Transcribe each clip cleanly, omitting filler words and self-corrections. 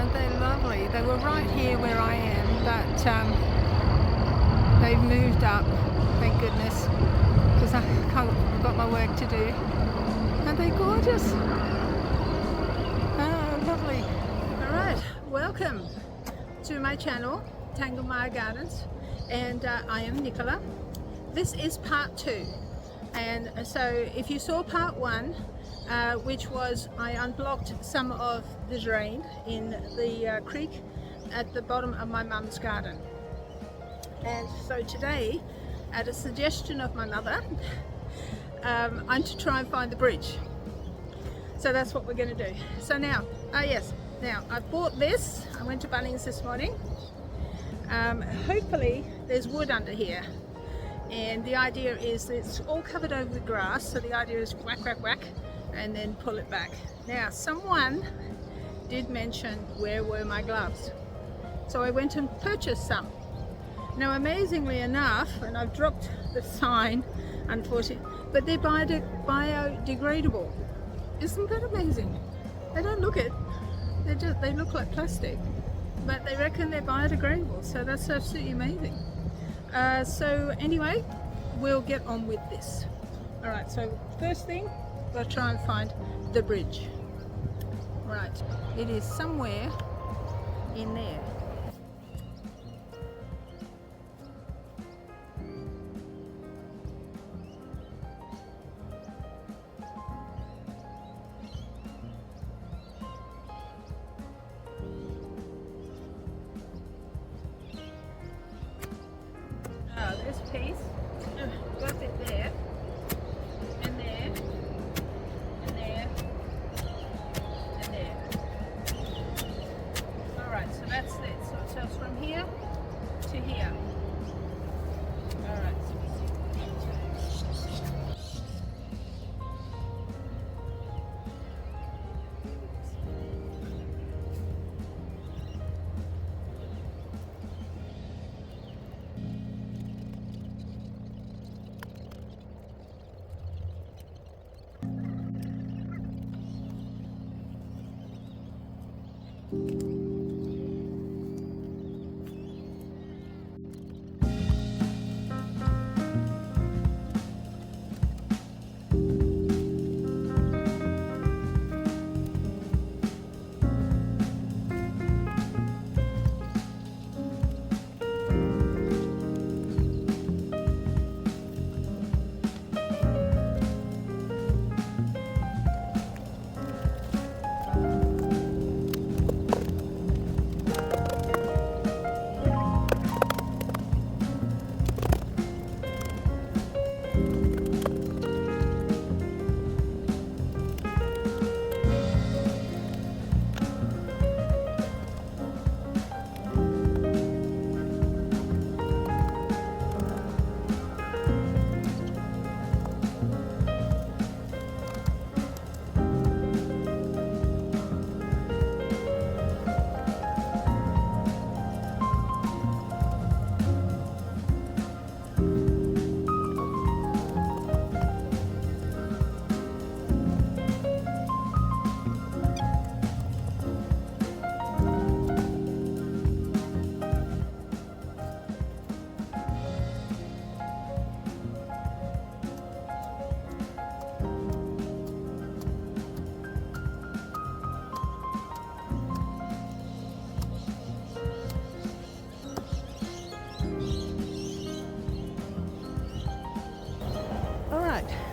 Aren't they lovely? They were right here where I am, but they've moved up, thank goodness, because I've got my work to do. Aren't they gorgeous? Oh, lovely. All right, welcome to my channel, Tanglemire Gardens, and I am Nicola. This is part 2, and so if you saw part 1, which was I unblocked some of the drain in the creek at the bottom of my mum's garden. And so today, at a suggestion of my mother, I'm to try and find the bridge. So that's what we're going to do. So now, now I bought this. I went to Bunnings this morning. Hopefully there's wood under here. And the idea is it's all covered over with grass, so the idea is whack, whack, whack, and then pull it back. Now, someone did mention where were my gloves. So I went and purchased some. Now, amazingly enough, and I've dropped the sign, unfortunately, but they're biodegradable. Isn't that amazing? They don't look it. They look like plastic, but they reckon they're biodegradable, so that's absolutely amazing. So anyway, we'll get on with this. All right, so first thing, we'll try and find the bridge. Right, it is somewhere in there. This piece, got it there, and there, and there, and there. Alright, so that's it. So it goes from here to here. Alright, so we see.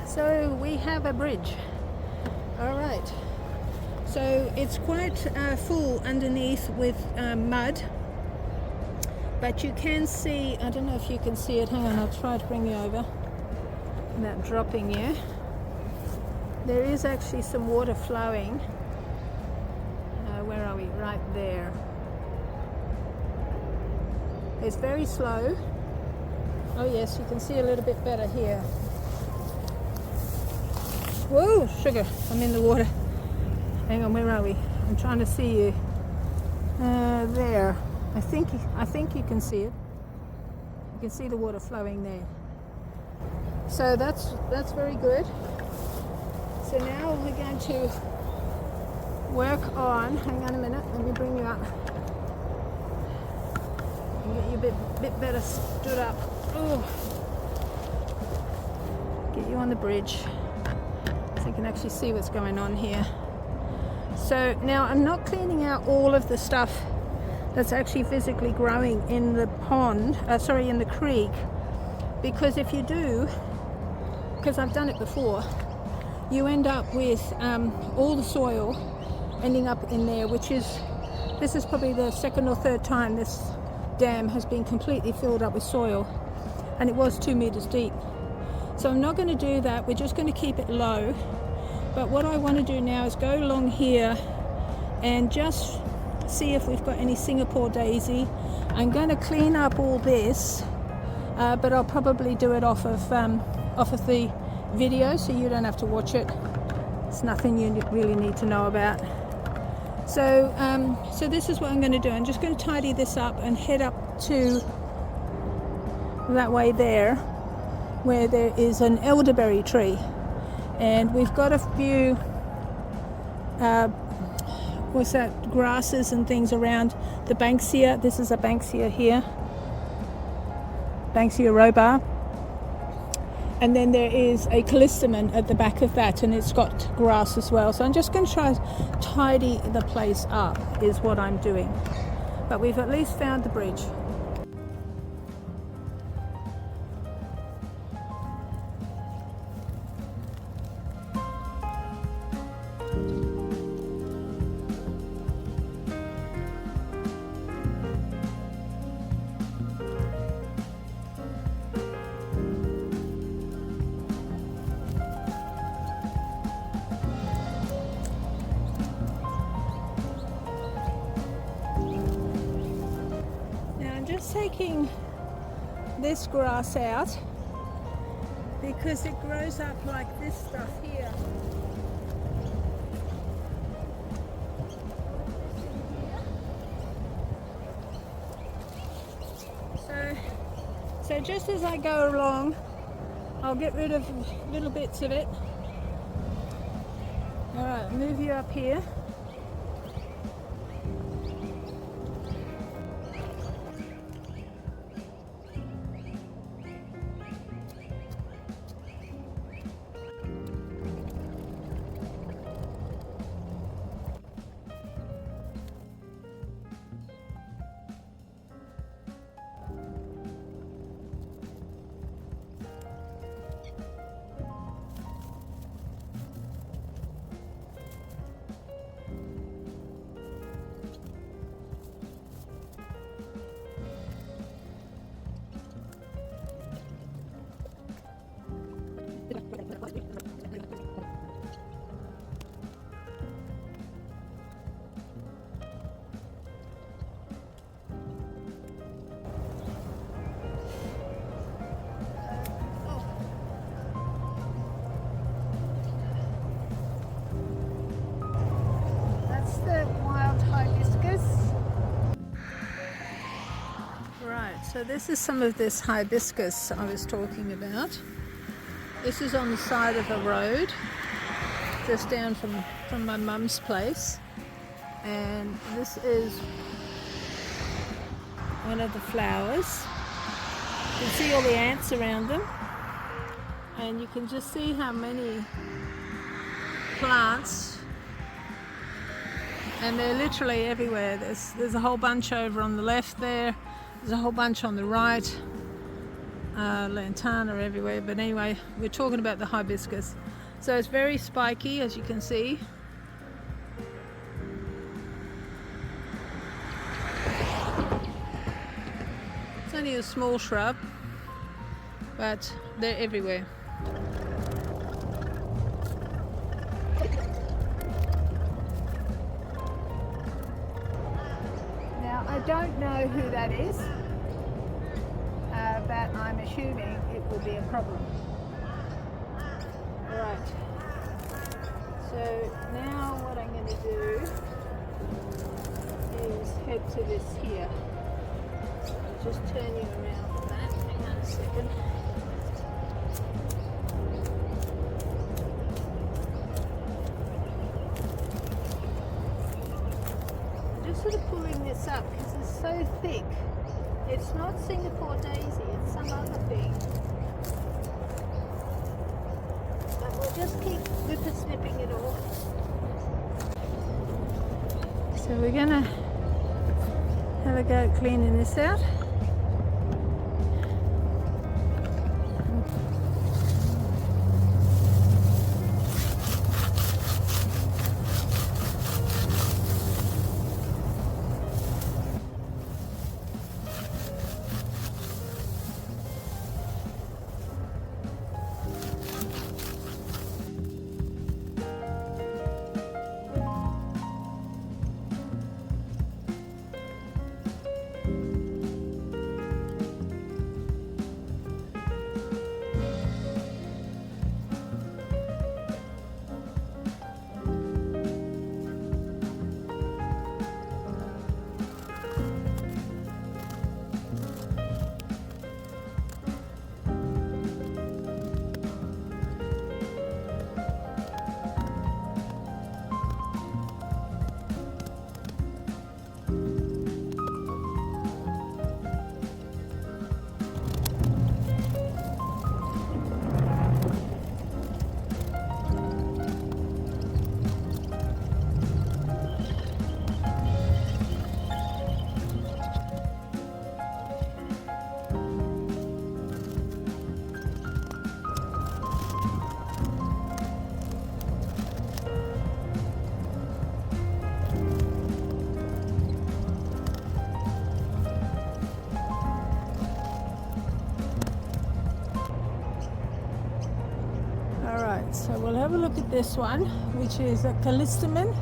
So we have a bridge. All right, so it's quite full underneath with mud, but you can see, I don't know if you can see it, hang on, I'll try to bring you over, that dropping here. There is actually some water flowing. Where are we? Right there. It's very slow. Oh yes, you can see a little bit better here. Whoa, sugar, I'm in the water. Hang on, where are we? I'm trying to see you. There. I think you can see it. You can see the water flowing there. So that's very good. So now we're going to work on, hang on a minute, let me bring you up. Get you a bit better stood up. Ooh. Get you on the bridge so you can actually see what's going on here. So now I'm not cleaning out all of the stuff that's actually physically growing in the pond, in the creek, because if you do, because I've done it before, you end up with all the soil ending up in there, this is probably the second or third time this dam has been completely filled up with soil, and it was 2 meters deep. So I'm not going to do that, we're just going to keep it low. But what I want to do now is go along here and just see if we've got any Singapore daisy. I'm going to clean up all this, but I'll probably do it off of the video, so you don't have to watch it. It's nothing you really need to know about. So this is what I'm going to do. I'm just going to tidy this up and head up to that way there, where there is an elderberry tree. And we've got a few grasses and things around the Banksia. This is a Banksia here, Banksia robur, and then there is a callistemon at the back of that, and it's got grass as well. So I'm just going to try to tidy the place up is what I'm doing, but we've at least found the bridge. Taking this grass out because it grows up like this stuff here. So just as I go along, I'll get rid of little bits of it. All right, move you up here. So this is some of this hibiscus I was talking about. This is on the side of a road, just down from my mum's place. And this is one of the flowers. You can see all the ants around them. And you can just see how many plants, and they're literally everywhere. There's a whole bunch over on the left there. There's a whole bunch on the right. Lantana everywhere, but anyway, we're talking about the hibiscus. So it's very spiky, as you can see. It's only a small shrub, but they're everywhere. Now, I don't know who that is, but I'm assuming it will be a problem. Right. So now what I'm going to do is head to this here. I'll just turn you around for that. Hang on a second. up because it's so thick. It's not Singapore daisy, it's some other thing. But we'll just keep whippersnipping it off. So we're gonna have a go at cleaning this out. So we'll have a look at this one, which is a callistemon.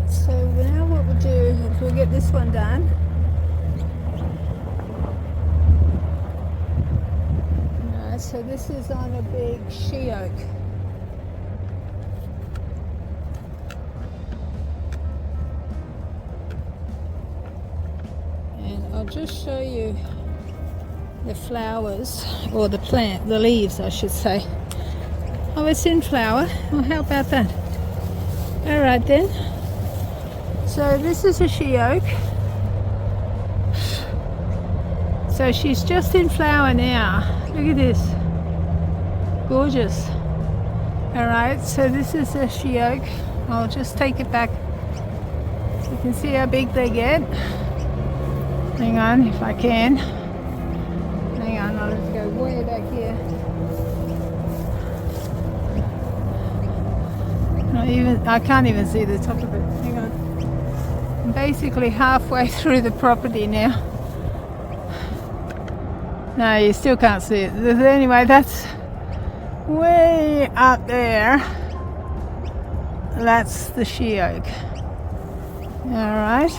So now what we'll do is we'll get this one done. Alright, so this is on a big she oak. And I'll just show you the flowers, or the plant, the leaves I should say. Oh, it's in flower. Well, how about that? Alright then. So this is a she oak. So she's just in flower now. Look at this. Gorgeous. Alright, so this is a she oak. I'll just take it back so you can see how big they get. Hang on, if I can. Hang on, I'll just go way back here. I can't even see the top of it. Hang on. I'm basically halfway through the property now. No, you still can't see it. Anyway, that's way up there. That's the she oak. Alright.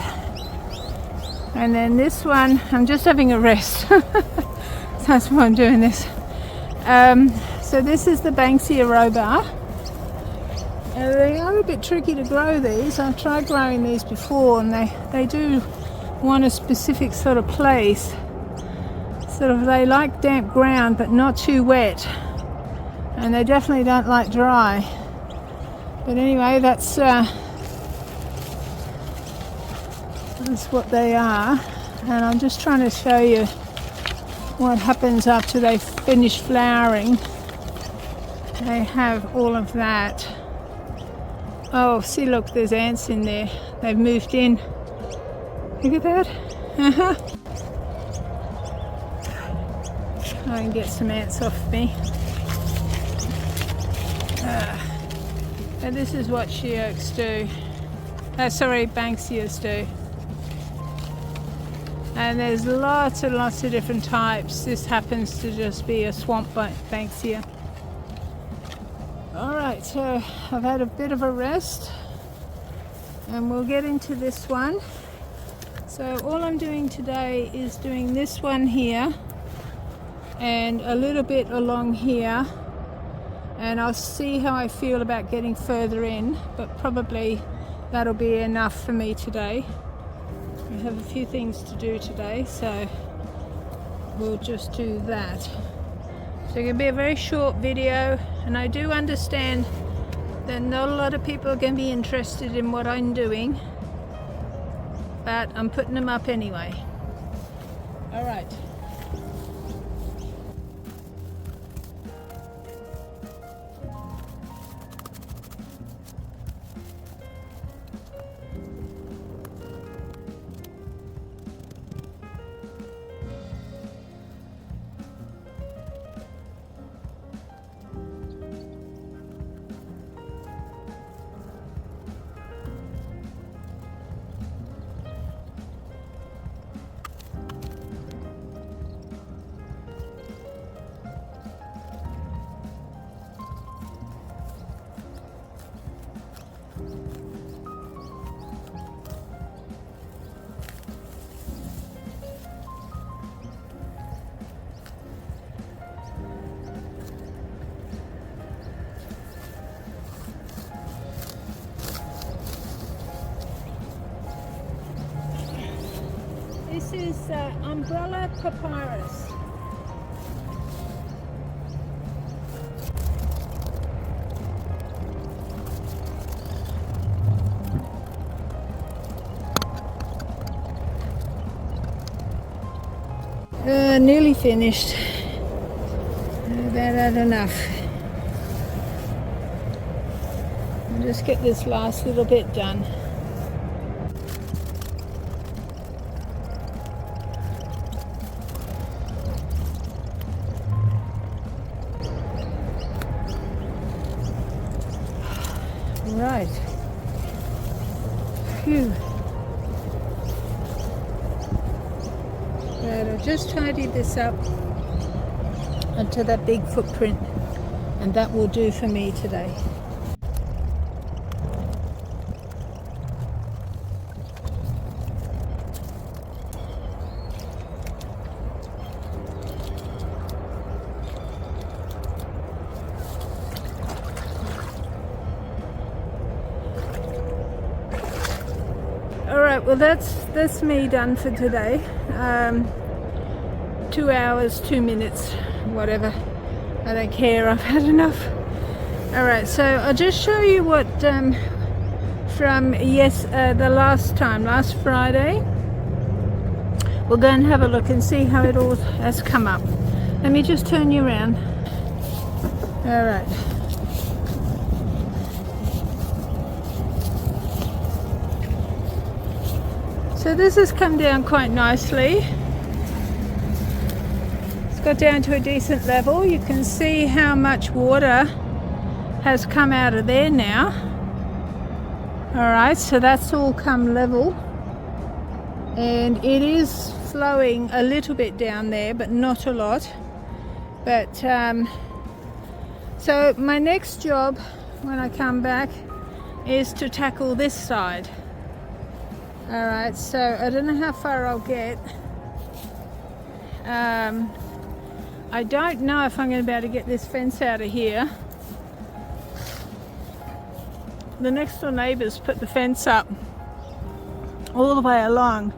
And then this one, I'm just having a rest. That's why I'm doing this. So this is the Banksia robur. They are a bit tricky to grow these. I've tried growing these before, and they do want a specific sort of place. Sort of, they like damp ground but not too wet, and they definitely don't like dry. But anyway, that's what they are, and I'm just trying to show you what happens after they finish flowering. They have all of that. Oh, see, look, there's ants in there. They've moved in. Look at that. I can get some ants off me. And this is what she oaks do. Sorry, Banksias do. And there's lots and lots of different types. This happens to just be a swamp Banksia. Alright, so I've had a bit of a rest, and we'll get into this one. So all I'm doing today is doing this one here and a little bit along here, and I'll see how I feel about getting further in, but probably that'll be enough for me today. I have a few things to do today, so we'll just do that. So it can be a very short video, and I do understand that not a lot of people are going to be interested in what I'm doing, but I'm putting them up anyway. All right. This is umbrella papyrus. Nearly finished. About had enough. I'll just get this last little bit done. Right. Phew. Right, I've just tidied this up onto that big footprint, and that will do for me today. Alright, well that's me done for today. 2 hours, 2 minutes, whatever. I don't care, I've had enough. Alright, so I'll just show you what from the last Friday. We'll go and have a look and see how it all has come up. Let me just turn you around. Alright. So this has come down quite nicely. It's got down to a decent level. You can see how much water has come out of there now. Alright, so that's all come level. And it is flowing a little bit down there, but not a lot. But so my next job when I come back is to tackle this side. Alright, so I don't know how far I'll get. I don't know if I'm going to be able to get this fence out of here. The next door neighbours put the fence up all the way along,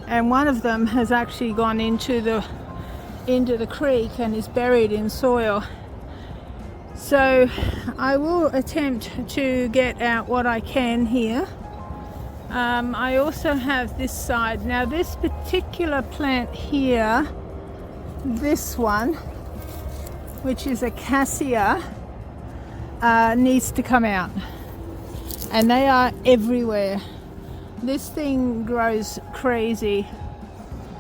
and one of them has actually gone into the creek and is buried in soil. So I will attempt to get out what I can here. I also have this side. Now this particular plant here, this one, which is a cassia, needs to come out. And they are everywhere. This thing grows crazy.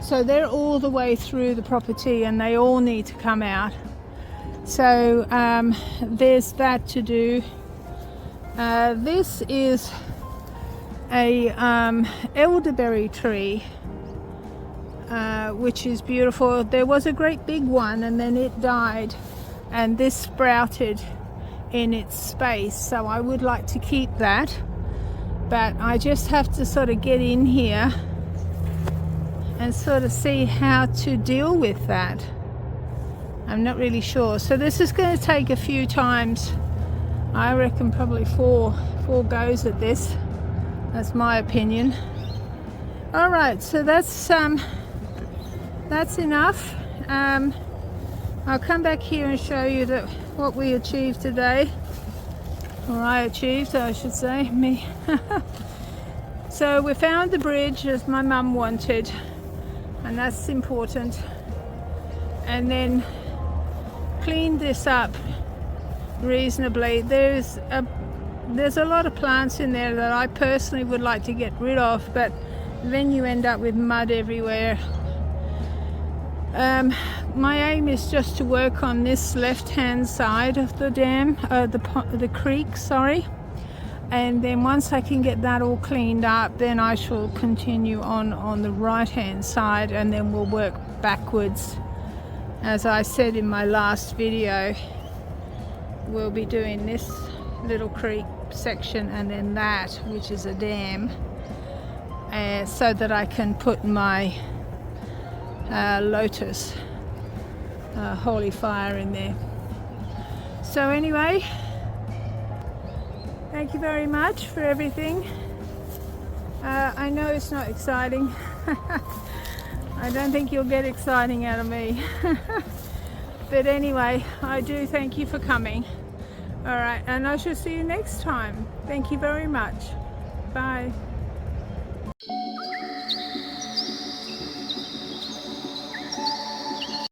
So they're all the way through the property and they all need to come out. So there's that to do. This is a elderberry tree, which is beautiful. There was a great big one and then it died, and this sprouted in its space, so I would like to keep that, but I just have to sort of get in here and sort of see how to deal with that. I'm not really sure. So this is going to take a few times. I reckon probably four goes at this. That's my opinion. All right, so that's enough. I'll come back here and show you that what we achieved today, or I achieved, I should say, me. So we found the bridge as my mum wanted, and that's important. And then cleaned this up reasonably. There's a lot of plants in there that I personally would like to get rid of, but then you end up with mud everywhere. My aim is just to work on this left-hand side of the dam, the creek, sorry. And then once I can get that all cleaned up, then I shall continue on the right-hand side, and then we'll work backwards. As I said in my last video, we'll be doing this little creek section and then that, which is a dam, so that I can put my lotus holy fire in there. So anyway, thank you very much for everything. I know it's not exciting. I don't think you'll get exciting out of me. But anyway, I do thank you for coming. All right, and I shall see you next time. Thank you very much. Bye.